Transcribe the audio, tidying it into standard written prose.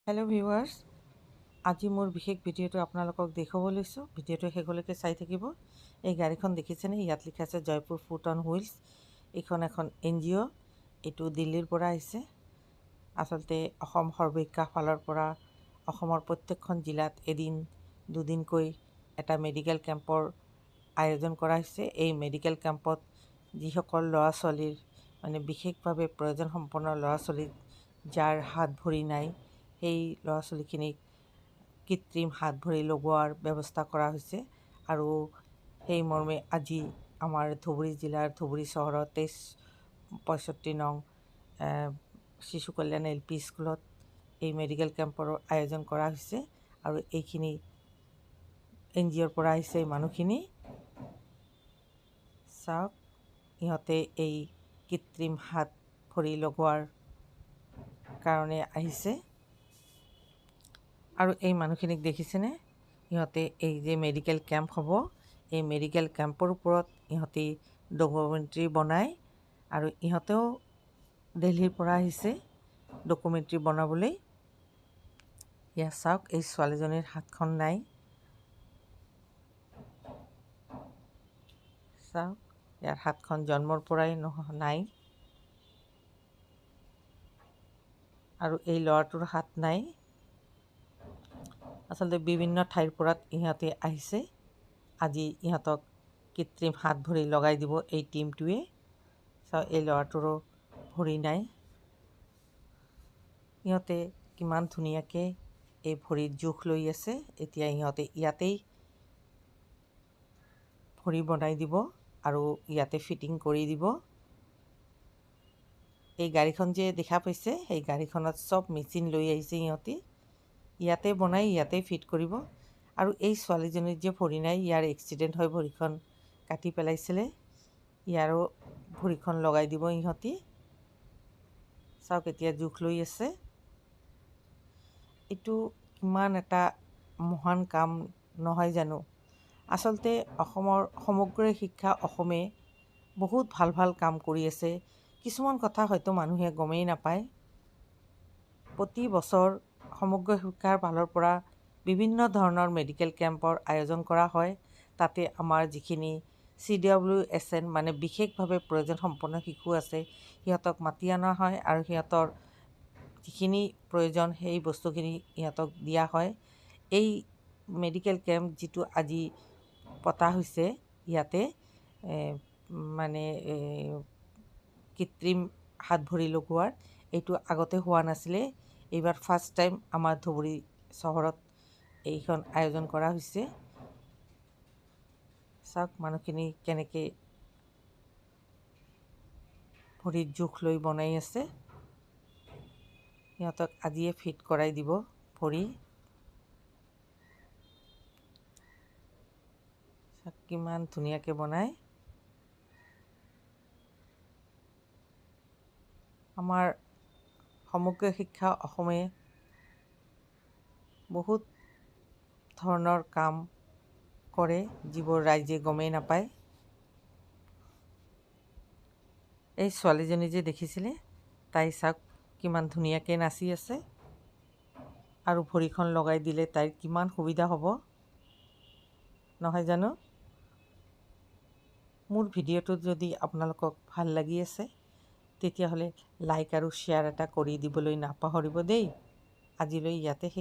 Hello' viewers, আজি মোৰ বিশেষ ভিডিঅ'টো আপোনালোকক দেখুৱাব লৈছোঁ। ভিডিঅ'টো শেষলৈকে চাই থাকিব। এই গাড়ীখন দেখিছেনে? ইয়াত লিখা আছে জয়পুৰ ফুট অন হুইলছ। এইখন এখন NGO। এইটো দিল্লীৰ পৰা আহিছে। আচলতে অসম সৰ্বশিক্ষা ফালৰ পৰা অসমৰ প্ৰত্যেকখন জিলাত এদিন দুদিনকৈ এটা মেডিকেল কেম্পৰ আয়োজন কৰা হৈছে। এই মেডিকেল কেম্পত যিসকল ল'ৰা ছোৱালীৰ বিশেষভাৱে প্ৰয়োজন সম্পন্ন ল'ৰা ছোৱালী যাৰ হাত ভৰি নাই, সেই ল'ৰা ছোৱালীখিনিক কৃত্ৰিম হাত ভৰি লগোৱাৰ ব্যৱস্থা কৰা হৈছে। আৰু সেই মৰ্মে আজি আমাৰ ধুবুৰী জিলাৰ ধুবুৰী চহৰৰ 2365 নং শিশু কল্যাণ LP স্কুলত এই মেডিকেল কেম্পৰ আয়োজন কৰা হৈছে। আৰু এইখিনি NGOৰ পৰা আহিছে। এই মানুহখিনি চাওক, ইহঁতে এই কৃত্ৰিম হাত ভৰি লগোৱাৰ কাৰণে আহিছে। আৰু এই মানুহখিনিক দেখিছেনে? ইহঁতে এই যে মেডিকেল কেম্প হ'ব, এই মেডিকেল কেম্পৰ ওপৰত ইহঁতে ডকুমেণ্টাৰী বনায়। আৰু ইহঁতেও দিল্লীৰ পৰা আহিছে ডকুমেণ্টাৰী বনাবলৈ। ইয়াত চাওক, এই ছোৱালীজনীৰ হাতখন নাই। চাওক, ইয়াৰ হাতখন জন্মৰ পৰাই নাই। আৰু এই ল'ৰাটোৰ হাত নাই। আচলতে বিভিন্ন ঠাইৰ পৰা ইহঁতে আহিছে। আজি ইহঁতক কৃত্ৰিম হাত ভৰি লগাই দিব এই টীমটোৱে। চাওক, এই ল'ৰাটোৰো ভৰি নাই। ইহঁতে কিমান ধুনীয়াকৈ এই ভৰিত জোখ লৈ আছে। এতিয়া ইহঁতে ইয়াতেই ভৰি বনাই দিব আৰু ইয়াতে ফিটিং কৰি দিব। এই গাড়ীখন যে দেখা পাইছে, সেই গাড়ীখনত চব মেচিন লৈ আহিছে ইহঁতে। ইয়াতে বনাই ইয়াতে ফিট কৰিব। আৰু এই ছোৱালীজনীৰ যে ভৰি নাই, ইয়াৰ এক্সিডেণ্ট হৈ ভৰিখন কাটি পেলাইছিলে। ইয়াৰো ভৰিখন লগাই দিব ইহঁতে। চাওক, এতিয়া জোখ লৈ আছে। এইটো কিমান এটা মহান কাম নহয় জানো? আচলতে অসমৰ সমগ্ৰ শিক্ষা অসমে বহুত ভাল ভাল কাম কৰি আছে। কিছুমান কথা হয়তো মানুহে গমেই নাপায়। প্ৰতি বছৰ সমগ্ৰ শিক্ষাৰ ফালৰ পৰা বিভিন্ন ধৰণৰ মেডিকেল কেম্পৰ আয়োজন কৰা হয়। তাতে আমাৰ যিখিনি CWSN বিশেষভাৱে প্ৰয়োজন সম্পন্ন শিশু আছে, সিহঁতক মাতি অনা হয় আৰু সিহঁতৰ যিখিনি প্ৰয়োজন সেই বস্তুখিনি ইহঁতক দিয়া হয়। এই মেডিকেল কেম্প যিটো আজি পতা হৈছে, ইয়াতে কৃত্ৰিম হাত ভৰি লগোৱাৰ এইটো আগতে হোৱা নাছিলে। এইবাৰ ফাৰ্ষ্ট টাইম আমাৰ ধুবুৰী চহৰত এইখন আয়োজন কৰা হৈছে। চাওক, মানুহখিনি কেনেকৈ ভৰিত জোখ লৈ বনাই আছে। সিহঁতক আজিয়ে ফিট কৰাই দিব ভৰি। চাওক, কিমান ধুনীয়াকৈ বনায়। আমাৰ সমগ্ৰ শিক্ষা অসমে বহুত ধৰণৰ কাম কৰে, যিবোৰ ৰাইজে গমেই নাপায়। এই ছোৱালীজনী যে দেখিছিলে, তাই চাওক কিমান ধুনীয়াকৈ নাচি আছে। আৰু ভৰিখন লগাই দিলে তাইৰ কিমান সুবিধা হ'ব নহয় জানো? মোৰ ভিডিঅ'টো যদি আপোনালোকক ভাল লাগি আছে, তেতিয়াহ'লে লাইক আৰু শ্বেয়াৰ এটা কৰি দিবলৈ নাপাহৰিব দেই। আজিলৈ ইয়াতে